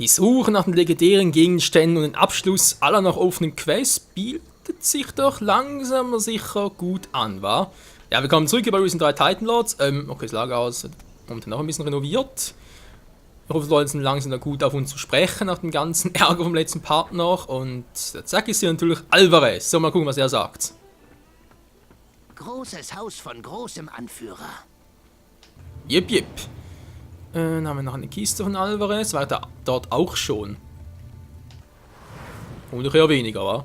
Die Suche nach den legendären Gegenständen und den Abschluss aller noch offenen Quests bietet sich doch langsam aber sicher gut an, wa? Ja, wir kommen zurück bei Risen 3 Titan Lords. Okay, das Lagerhaus wird momentan noch ein bisschen renoviert. Ich hoffe, die Leute sind langsam gut auf uns zu sprechen, nach dem ganzen Ärger vom letzten Part noch. Und der Zack ist hier natürlich Alvarez. So, mal gucken, was er sagt. Großes Haus von großem Anführer. Jep, jep. Dann haben wir noch eine Kiste von Alvarez. War der dort auch schon? Oder eher weniger, wa?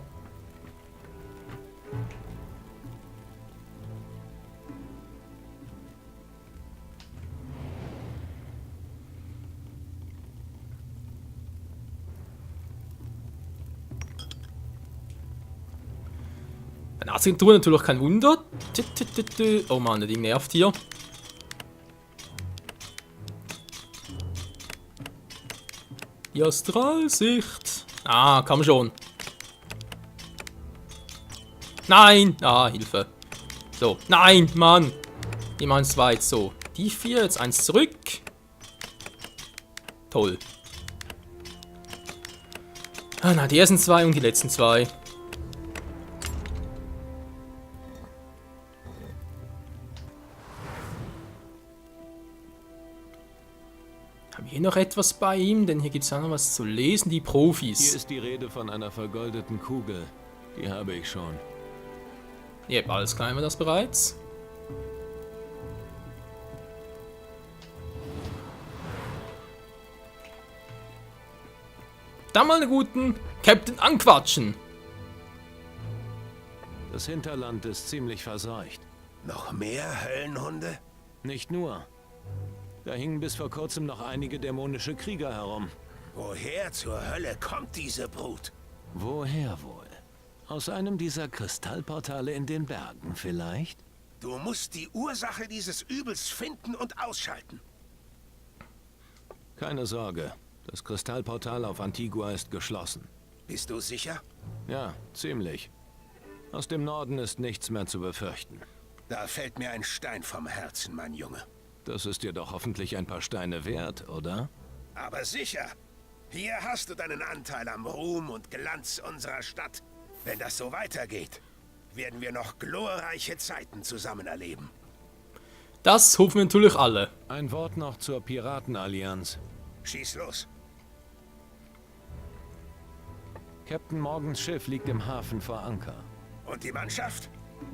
Nazi-Tour natürlich kein Wunder. Oh Mann, das Ding nervt hier. Die Astralsicht. Ah, komm schon. Nein! Ah, Hilfe. So, nein, Mann. Die machen es weit. So, die 4, jetzt 1 zurück. Toll. Ah, na, die ersten 2 und die letzten 2. Haben wir hier noch etwas bei ihm? Denn hier gibt es auch noch was zu lesen. Die Profis. Hier ist die Rede von einer vergoldeten Kugel. Die habe ich schon. Jep, alles klar, haben wir das bereits. Dann mal einen guten Captain anquatschen. Das Hinterland ist ziemlich verseucht. Noch mehr Höllenhunde? Nicht nur. Da hingen bis vor kurzem noch einige dämonische Krieger herum. Woher zur Hölle kommt diese Brut? Woher wohl? Aus einem dieser Kristallportale in den Bergen vielleicht? Du musst die Ursache dieses Übels finden und ausschalten. Keine Sorge. Das Kristallportal auf Antigua ist geschlossen. Bist du sicher? Ja, ziemlich. Aus dem Norden ist nichts mehr zu befürchten. Da fällt mir ein Stein vom Herzen, mein Junge. Das ist dir doch hoffentlich ein paar Steine wert, oder? Aber sicher. Hier hast du deinen Anteil am Ruhm und Glanz unserer Stadt. Wenn das so weitergeht, werden wir noch glorreiche Zeiten zusammen erleben. Das hoffen wir natürlich alle. Ein Wort noch zur Piratenallianz. Schieß los. Captain Morgans Schiff liegt im Hafen vor Anker. Und die Mannschaft?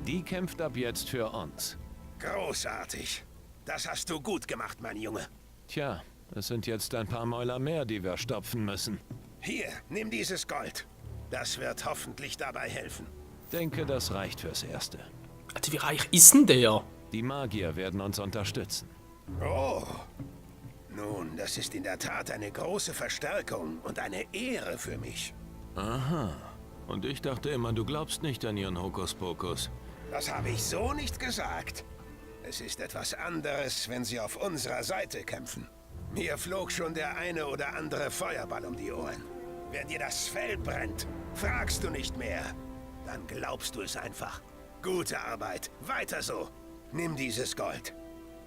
Die kämpft ab jetzt für uns. Großartig. Das hast du gut gemacht, mein Junge. Tja, es sind jetzt ein paar Mäuler mehr, die wir stopfen müssen. Hier, nimm dieses Gold. Das wird hoffentlich dabei helfen. Denke, das reicht fürs Erste. Alter, wie reich ist denn der? Die Magier werden uns unterstützen. Oh. Nun, das ist in der Tat eine große Verstärkung und eine Ehre für mich. Aha. Und ich dachte immer, du glaubst nicht an ihren Hokuspokus. Das habe ich so nicht gesagt. Es ist etwas anderes, wenn sie auf unserer Seite kämpfen. Mir flog schon der eine oder andere Feuerball um die Ohren. Wenn dir das Fell brennt, fragst du nicht mehr. Dann glaubst du es einfach. Gute Arbeit. Weiter so. Nimm dieses Gold.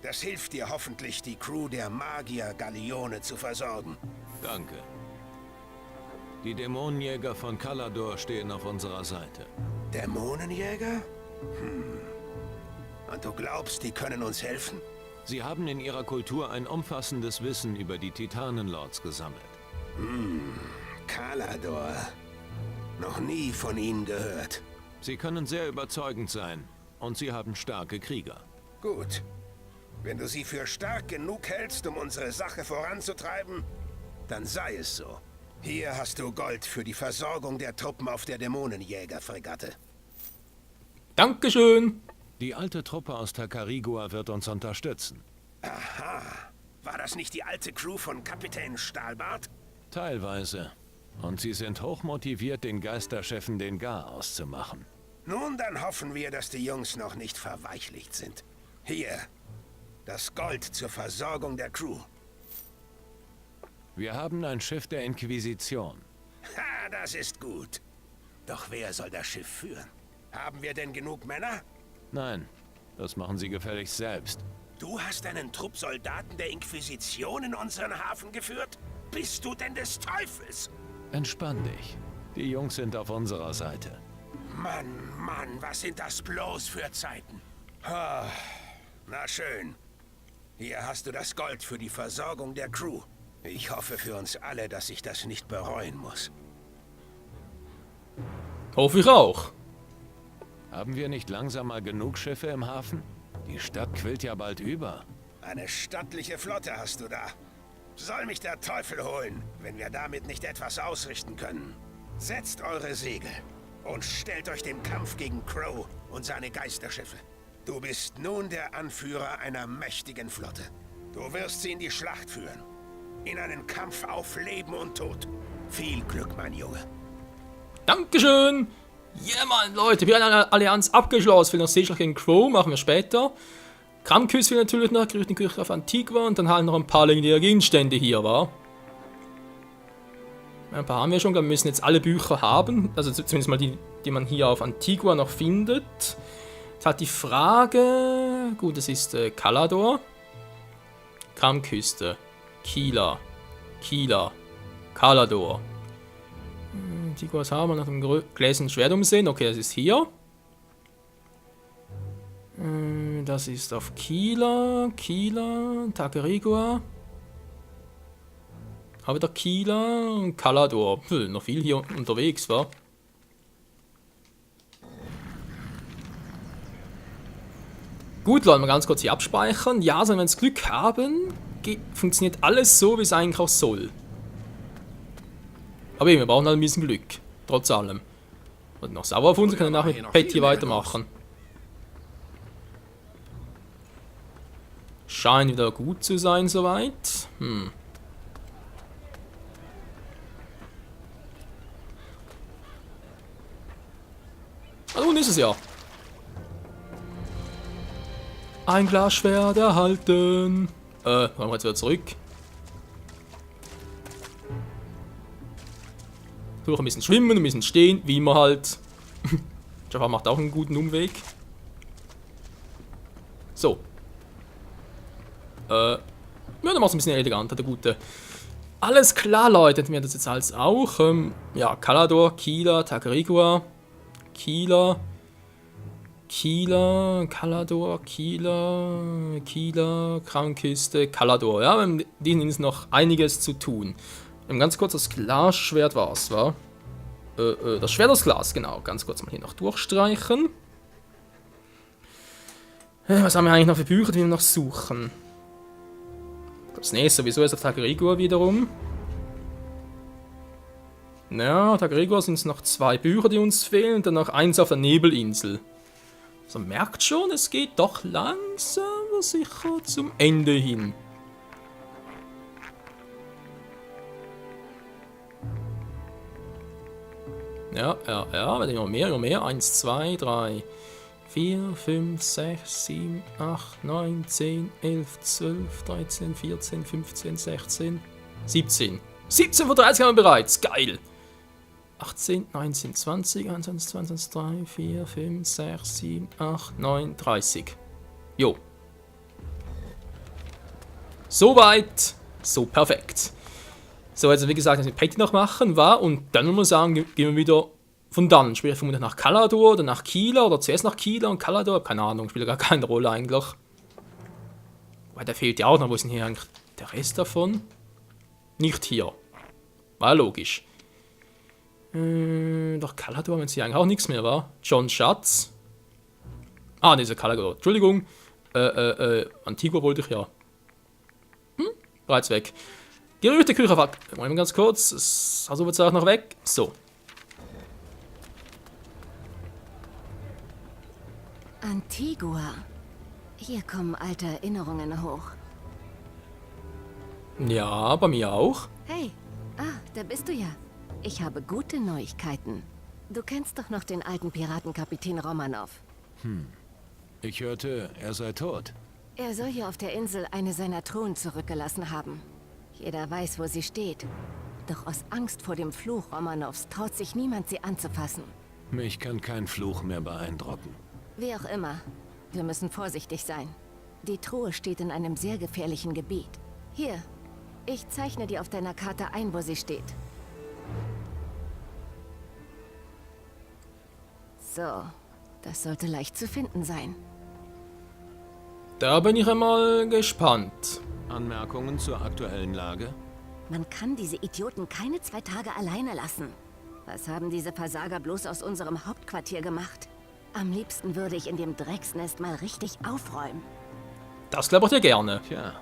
Das hilft dir hoffentlich, die Crew der Magier-Galeone zu versorgen. Danke. Die Dämonenjäger von Kalador stehen auf unserer Seite. Dämonenjäger? Und du glaubst, die können uns helfen? Sie haben in ihrer Kultur ein umfassendes Wissen über die Titanenlords gesammelt. Kalador. Noch nie von ihnen gehört. Sie können sehr überzeugend sein. Und sie haben starke Krieger. Gut. Wenn du sie für stark genug hältst, um unsere Sache voranzutreiben, dann sei es so. Hier hast du Gold für die Versorgung der Truppen auf der Dämonenjäger-Fregatte. Dankeschön. Die alte Truppe aus Tacarigua wird uns unterstützen. Aha. War das nicht die alte Crew von Kapitän Stahlbart? Teilweise. Und sie sind hochmotiviert, den Geisterchefen den Gar auszumachen. Nun, dann hoffen wir, dass die Jungs noch nicht verweichlicht sind. Hier. Das Gold zur Versorgung der Crew. Wir haben ein Schiff der Inquisition. Ha, das ist gut. Doch wer soll das Schiff führen? Haben wir denn genug Männer? Nein, das machen sie gefälligst selbst. Du hast einen Trupp Soldaten der Inquisition in unseren Hafen geführt? bist du denn des Teufels? Entspann dich. Die Jungs sind auf unserer Seite. Mann, Mann, was sind das bloß für Zeiten? Ah, na schön. Hier hast du das Gold für die Versorgung der Crew. Ich hoffe für uns alle, dass ich das nicht bereuen muss. Hoffe ich auch. Haben wir nicht langsam mal genug Schiffe im Hafen? Die Stadt quillt ja bald über. Eine stattliche Flotte hast du da. Soll mich der Teufel holen, wenn wir damit nicht etwas ausrichten können. Setzt eure Segel und stellt euch dem Kampf gegen Crow und seine Geisterschiffe. Du bist nun der Anführer einer mächtigen Flotte. Du wirst sie in die Schlacht führen. In einen Kampf auf Leben und Tod. Viel Glück, mein Junge. Dankeschön! Yeah, Mann, Leute, wir haben eine Allianz abgeschlossen. Für noch Seeschlag gegen Crow, machen wir später. Kramküss will natürlich noch, kriegt den Küche auf Antigua und dann halt noch ein paar legendäre Gegenstände hier, war. Ein paar haben wir schon, wir müssen jetzt alle Bücher haben. Also zumindest mal die, die man hier auf Antigua noch findet. Jetzt hat die Frage. Gut, das ist Calador. Kramküste. Kila. Calador. Antiguas haben wir nach dem gläsernen Schwert umsehen. Okay, das ist hier. Das ist auf Kila, Takerigua. Aber der Kila und Calador. Noch viel hier unterwegs, war. Gut, Leute, mal ganz kurz hier abspeichern. Ja, also wenn wir das Glück haben, funktioniert alles so, wie es eigentlich auch soll. Aber eben, wir brauchen halt ein bisschen Glück. Trotz allem. Und noch sauer auf uns, können wir nachher mit Petty weitermachen. Scheint wieder gut zu sein soweit. Ah, nun ist es ja. Ein Glasschwert erhalten. Wollen wir jetzt wieder zurück. Durch ein bisschen schwimmen, ein bisschen stehen, wie immer halt. Jafar macht auch einen guten Umweg. So. Ja, dann macht es ein bisschen eleganter, der Gute. Alles klar, Leute, hätten wir das jetzt alles auch. Ja, Calador, Kila, Takerigua, Calador, Kila, Kramküste, Calador. Ja, wir haben diesen ist noch einiges zu tun. Ganz kurz das Glasschwert war es, war? Das Schwert aus Glas, genau. Ganz kurz mal hier noch durchstreichen. Was haben wir eigentlich noch für Bücher, die wir noch suchen? Das nächste sowieso ist auf Takerigua wiederum. Ja, Takerigua sind es noch 2 Bücher, die uns fehlen. Und dann noch eins auf der Nebelinsel. Also man merkt schon, es geht doch langsam aber sicher zum Ende hin. Ja, immer mehr. 1, 2, 3, 4, 5, 6, 7, 8, 9, 10, 11, 12, 13, 14, 15, 16, 17. 17 von 30 haben wir bereits. Geil. 18, 19, 20, 21, 22, 3, 4, 5, 6, 7, 8, 9, 30. Jo. Soweit, so perfekt. So, also wie gesagt, das mit Petty noch machen war und dann muss man sagen, gehen wir wieder von dann. Sprich vermutlich nach Calador oder nach Kila oder zuerst nach Kila und Calador. Keine Ahnung, spielt gar keine Rolle eigentlich. Weil der fehlt ja auch noch. Wo ist denn hier eigentlich der Rest davon? Nicht hier. War logisch. Doch Calador, wenn es hier eigentlich auch nichts mehr war. John Schatz. Ah, dieser Calador. Entschuldigung. Antigua wollte ich ja. Bereits weg. Gerüchteküche, mal ganz kurz. Das also wird es auch noch weg. So. Antigua. Hier kommen alte Erinnerungen hoch. Ja, bei mir auch. Hey, da bist du ja. Ich habe gute Neuigkeiten. Du kennst doch noch den alten Piratenkapitän Romanov. Ich hörte, er sei tot. Er soll hier auf der Insel eine seiner Truhen zurückgelassen haben. Jeder weiß, wo sie steht. Doch aus Angst vor dem Fluch Romanovs traut sich niemand, sie anzufassen. Mich kann kein Fluch mehr beeindrucken. Wie auch immer, wir müssen vorsichtig sein. Die Truhe steht in einem sehr gefährlichen Gebiet. Hier, Ich zeichne dir auf deiner Karte ein, wo sie steht. So, das sollte leicht zu finden sein. Da bin ich einmal gespannt. Anmerkungen zur aktuellen Lage? Man kann diese Idioten keine 2 Tage alleine lassen. Was haben diese Versager bloß aus unserem Hauptquartier gemacht? Am liebsten würde ich in dem Drecksnest mal richtig aufräumen. Das glaube ich dir gerne. Tja,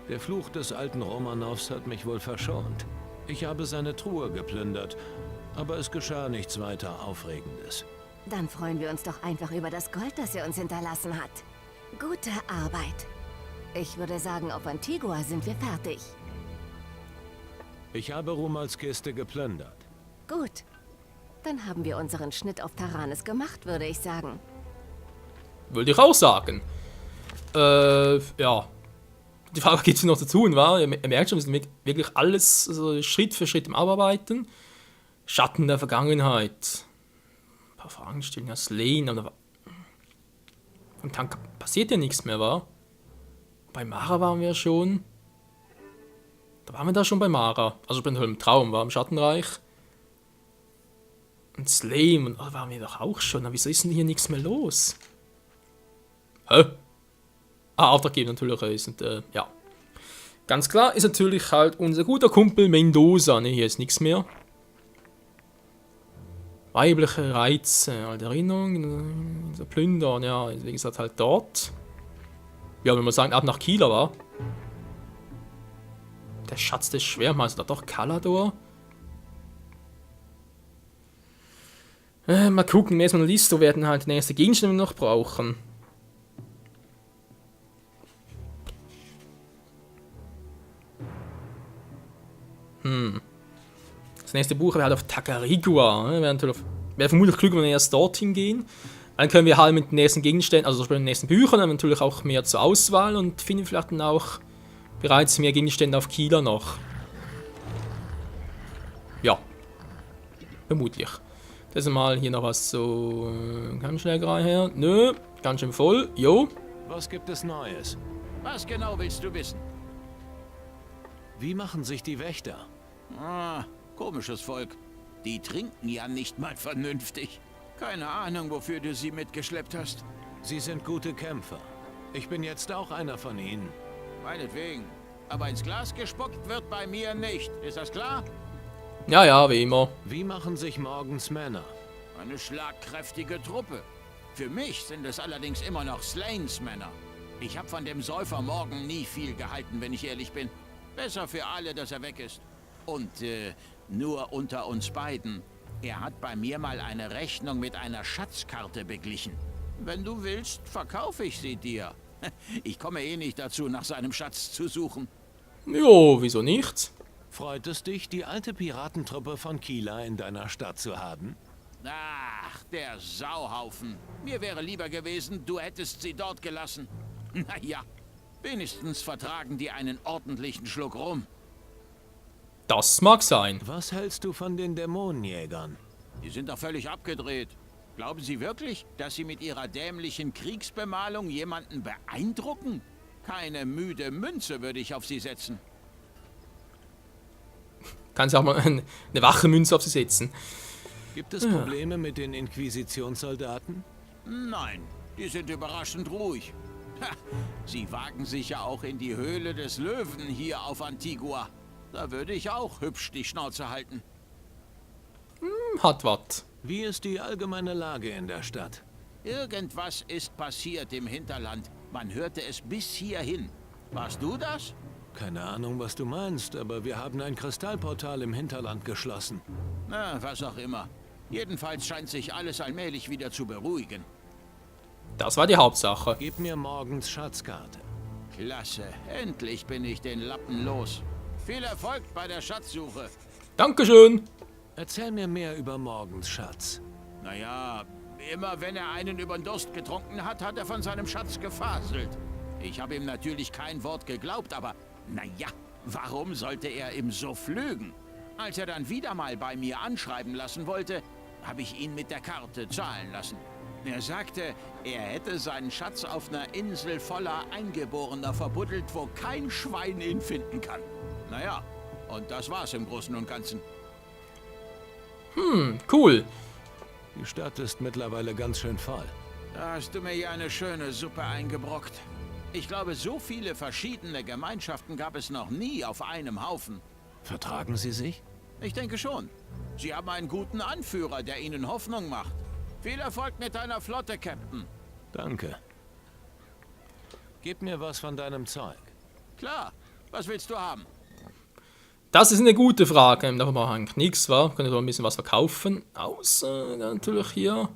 der Fluch des alten Romanows hat mich wohl verschont. Ich habe seine Truhe geplündert, aber es geschah nichts weiter Aufregendes. Dann freuen wir uns doch einfach über das Gold, das er uns hinterlassen hat. Gute Arbeit. Ich würde sagen, auf Antigua sind wir fertig. Ich habe Rumals Kiste geplündert. Gut. Dann haben wir unseren Schnitt auf Taranis gemacht, würde ich sagen. Würde ich auch sagen. Ja. Die Frage gibt es noch zu tun, wa? Ihr merkt schon, wir sind wirklich alles also Schritt für Schritt im Abarbeiten. Schatten der Vergangenheit. Ein paar Fragen stellen, ja, Slain, aber und dann passiert ja nichts mehr, wa? Bei Mara waren wir schon. Da waren wir da schon bei Mara. Also bei im Traum, war im Schattenreich. Und Slame, und da waren wir doch auch schon. Aber wieso ist denn hier nichts mehr los? Hä? Ah, Auftraggeber natürlich ist. Und ja. Ganz klar ist natürlich halt unser guter Kumpel Mendoza. Ne, hier ist nichts mehr. Weibliche Reize, alte Erinnerung, dieser Plünder, ja, wie gesagt, halt dort. Ja, wenn man sagen, ab nach Kieler war. Der Schatz des Schwermeisters, doch Kalador. Mal gucken, mehr als Listo werden halt die nächste Gegenstände noch brauchen. Das nächste Buch wäre halt auf Tacarigua. Wäre vermutlich klug, wenn wir erst dorthin gehen. Dann können wir halt mit den nächsten Gegenständen, also mit den nächsten Büchern, dann natürlich auch mehr zur Auswahl und finden vielleicht dann auch bereits mehr Gegenstände auf Kieler noch. Ja. Vermutlich. Das ist mal hier noch was so. Ganz schnell gerade her. Nö, ganz schön voll. Jo. Was gibt es Neues? Was genau willst du wissen? Wie machen sich die Wächter? Ah, komisches Volk. Die trinken ja nicht mal vernünftig. Keine Ahnung, wofür du sie mitgeschleppt hast. Sie sind gute Kämpfer. Ich bin jetzt auch einer von ihnen. Meinetwegen. Aber ins Glas gespuckt wird bei mir nicht. Ist das klar? Ja, ja, wie immer. Wie machen sich Morgens Männer? Eine schlagkräftige Truppe. Für mich sind es allerdings immer noch Slains Männer. Ich habe von dem Säufer Morgan nie viel gehalten, wenn ich ehrlich bin. Besser für alle, dass er weg ist. Und nur unter uns beiden. Er hat bei mir mal eine Rechnung mit einer Schatzkarte beglichen. Wenn du willst, verkaufe ich sie dir. Ich komme eh nicht dazu, nach seinem Schatz zu suchen. Jo, wieso nicht? Freut es dich, die alte Piratentruppe von Kieler in deiner Stadt zu haben? Ach, der Sauhaufen. Mir wäre lieber gewesen, du hättest sie dort gelassen. Naja, wenigstens vertragen die einen ordentlichen Schluck rum. Das mag sein. Was hältst du von den Dämonenjägern? Die sind doch völlig abgedreht. Glauben Sie wirklich, dass Sie mit Ihrer dämlichen Kriegsbemalung jemanden beeindrucken? Keine müde Münze würde ich auf Sie setzen. Kannst auch mal eine wache Münze auf sie setzen. Gibt es Probleme mit den Inquisitionssoldaten? Nein, die sind überraschend ruhig. Ha, sie wagen sich ja auch in die Höhle des Löwen hier auf Antigua. Da würde ich auch hübsch die Schnauze halten. Hat wat. Wie ist die allgemeine Lage in der Stadt? Irgendwas ist passiert im Hinterland. Man hörte es bis hierhin. Warst du das? Keine Ahnung, was du meinst, aber wir haben ein Kristallportal im Hinterland geschlossen. Na, was auch immer. Jedenfalls scheint sich alles allmählich wieder zu beruhigen. Das war die Hauptsache. Gib mir morgens Schatzkarte. Klasse. Endlich bin ich den Lappen los. Viel Erfolg bei der Schatzsuche. Dankeschön. Erzähl mir mehr über morgens Schatz. Naja, immer wenn er einen über den Durst getrunken hat, hat er von seinem Schatz gefaselt. Ich habe ihm natürlich kein Wort geglaubt, aber naja, warum sollte er ihm so flügen? Als er dann wieder mal bei mir anschreiben lassen wollte, habe ich ihn mit der Karte zahlen lassen. Er sagte, er hätte seinen Schatz auf einer Insel voller Eingeborener verbuddelt, wo kein Schwein ihn finden kann. Naja, und das war's im Großen und Ganzen. Cool. Die Stadt ist mittlerweile ganz schön voll. Da hast du mir ja eine schöne Suppe eingebrockt. Ich glaube, so viele verschiedene Gemeinschaften gab es noch nie auf einem Haufen. Vertragen Sie sich? Ich denke schon. Sie haben einen guten Anführer, der ihnen Hoffnung macht. Viel Erfolg mit deiner Flotte, Captain. Danke. Gib mir was von deinem Zeug. Klar. Was willst du haben? Das ist eine gute Frage. Davon mache ich eigentlich nichts, wa? Können wir ein bisschen was verkaufen. Außer natürlich hier.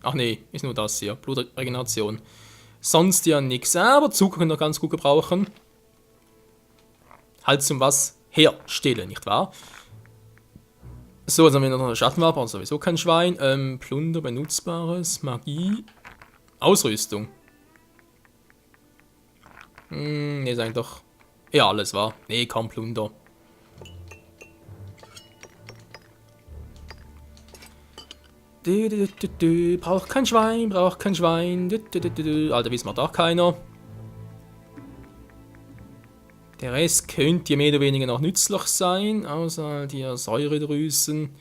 Ach nee, ist nur das hier. Blutregeneration. Sonst ja nichts. Aber Zucker können wir ganz gut gebrauchen. Halt zum was herstellen, nicht wahr? So, jetzt haben wir noch eine Schattenwaffe, also sowieso kein Schwein. Plunder, Benutzbares, Magie, Ausrüstung. Nee, ist eigentlich doch eher alles, wa? Nee, kaum Plunder. Braucht kein Schwein, braucht kein Schwein. Alter, wissen wir doch keiner. Der Rest könnte ja mehr oder weniger noch nützlich sein, außer die Säuredrüsen.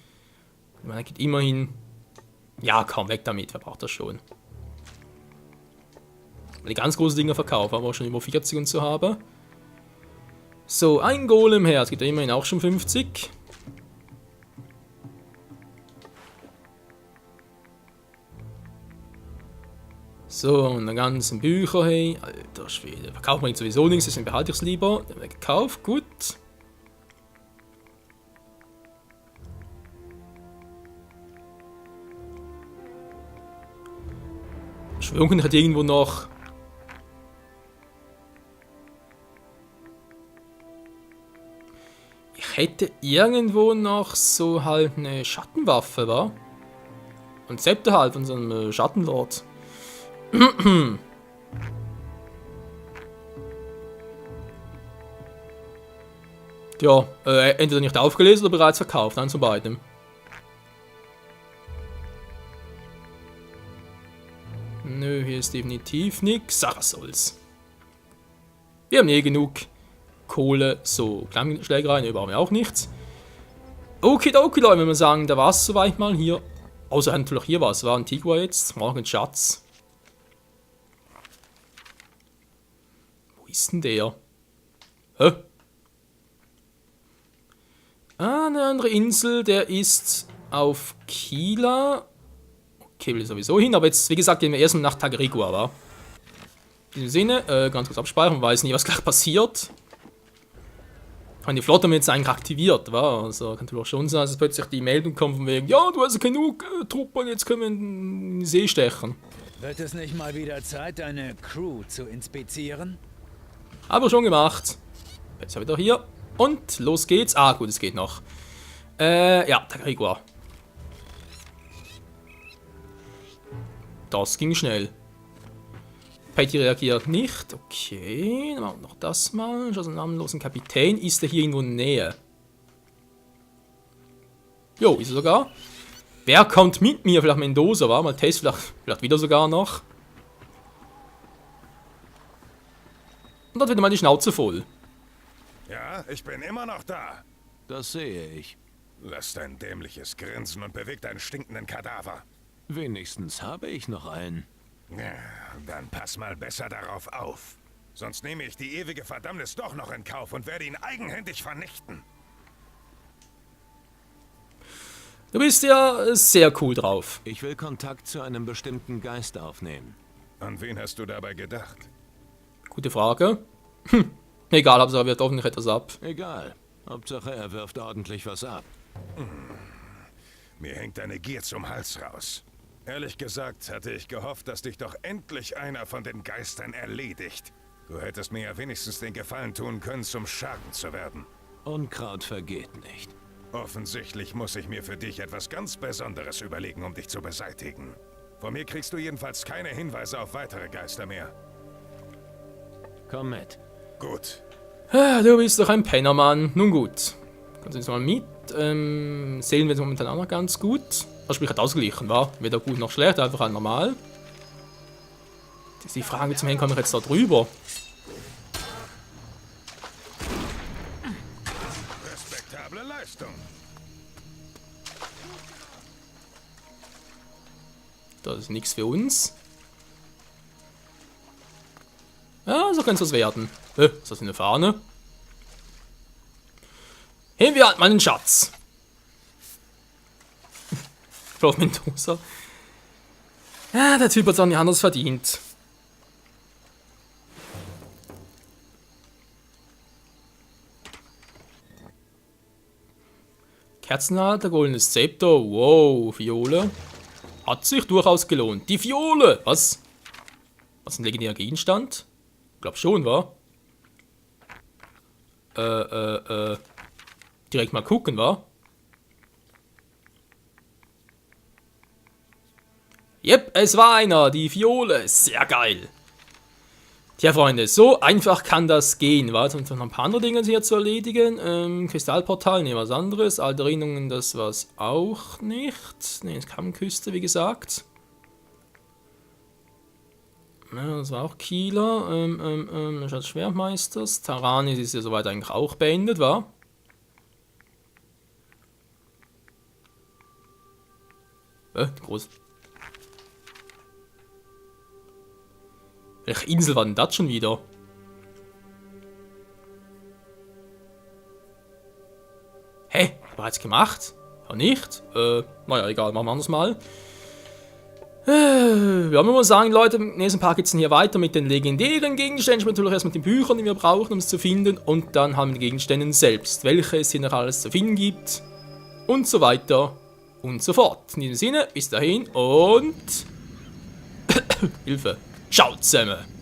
Ich meine, geht immerhin. Ja, komm, weg damit, wer braucht das schon? Die ganz großen Dinger verkaufen, aber schon über 40 und so haben. So, ein Golem her, es gibt ja immerhin auch schon 50. So, und die ganzen Bücher, hey. Alter Schwede. Verkauft man jetzt sowieso nichts, deswegen behalte ich es lieber. Den haben wir gekauft, gut. Schwung hat irgendwo noch. Ich hätte irgendwo noch so halt eine Schattenwaffe, wa? Und Zepter halt von so einem Schattenlord. Ja, entweder nicht aufgelesen oder bereits verkauft, eins von beidem. Nö, hier ist definitiv nichts. Ach, was soll's. Wir haben eh genug Kohle, so Kleinschlägereien, überhaupt auch nichts. Okidoki, Leute, wenn wir sagen, da war es soweit mal hier. Außer natürlich hier was, war Antigua jetzt, morgen Schatz. Wo ist denn der? Hä? Ah, eine andere Insel, der ist auf Kila. Okay, will ich sowieso hin, aber jetzt, wie gesagt, gehen wir erstmal nach Tagarigua, wa? In diesem Sinne, ganz kurz abspeichern, weiß nicht, was gleich passiert. Die Flotte haben wir jetzt eigentlich aktiviert, wa? Also kann natürlich schon sein, dass plötzlich die Meldung kommt von wegen, ja, du hast genug Truppen, jetzt können wir in die See stechen. Wird es nicht mal wieder Zeit, deine Crew zu inspizieren? Aber schon gemacht. Jetzt wieder hier. Und los geht's. Ah, gut, es geht noch. Ja, Tagarigua. Das ging schnell. Patty reagiert nicht. Okay, dann machen wir noch das mal. Also einen namenlosen Kapitän. Ist er hier irgendwo in der Nähe? Jo, ist er sogar. Wer kommt mit mir? Vielleicht Mendoza, war mal Test, vielleicht wieder sogar noch. Und dann wieder mal die Schnauze voll. Ja, ich bin immer noch da. Das sehe ich. Lass dein dämliches Grinsen und beweg deinen stinkenden Kadaver. Wenigstens habe ich noch einen. Ja, dann pass mal besser darauf auf. Sonst nehme ich die ewige Verdammnis doch noch in Kauf und werde ihn eigenhändig vernichten. Du bist ja sehr cool drauf. Ich will Kontakt zu einem bestimmten Geist aufnehmen. An wen hast du dabei gedacht? Gute Frage. Egal, Hauptsache er wirft hoffentlich etwas ab. Egal. Hauptsache er wirft ordentlich was ab. Mir hängt deine Gier zum Hals raus. Ehrlich gesagt hatte ich gehofft, dass dich doch endlich einer von den Geistern erledigt. Du hättest mir ja wenigstens den Gefallen tun können, zum Schaden zu werden. Unkraut vergeht nicht. Offensichtlich muss ich mir für dich etwas ganz Besonderes überlegen, um dich zu beseitigen. Von mir kriegst du jedenfalls keine Hinweise auf weitere Geister mehr. Komm mit. Gut. Du bist doch ein Pennermann. Nun gut. Kannst du jetzt mal mit. Sehen wir es momentan auch noch ganz gut. Also sprich, hat ausgeglichen, war. Weder gut noch schlecht, einfach halt normal. Die Frage zum Henker komme ich jetzt da drüber. Das ist nichts für uns. Ja, so könnte es was werden. Ist das eine Fahne? Heben wir halt mal einen Schatz. Flor Mendoza. Ja, der Typ hat es auch nicht anders verdient. Kerzenhalter, goldenes Zepter. Wow, Fiole. Hat sich durchaus gelohnt. Die Fiole! Was? Was ein legendärer Gegenstand? Glaub schon, wa? Direkt mal gucken, wa? Jep, es war einer, die Fiole. Sehr geil. Tja, Freunde, so einfach kann das gehen. Warte, noch ein paar andere Dinge hier zu erledigen. Kristallportal, ne, was anderes. Alte Erinnerungen, das war's auch nicht. Ne, Kammküste, wie gesagt. Ja, das war auch Kieler. Schatz Schwertmeisters. Taranis ist ja soweit eigentlich auch beendet, war? Groß. Welche Insel war denn das schon wieder? Hä? Bereits gemacht? Ja nicht? Naja, egal, machen wir anders mal. Ja, man muss sagen, Leute, im nächsten Part geht es hier weiter mit den legendären Gegenständen. Natürlich erst mit den Büchern, die wir brauchen, um es zu finden. Und dann haben wir die Gegenstände selbst, welche es hier noch alles zu finden gibt. Und so weiter und so fort. In diesem Sinne, bis dahin und... Hilfe. Ciao zusammen.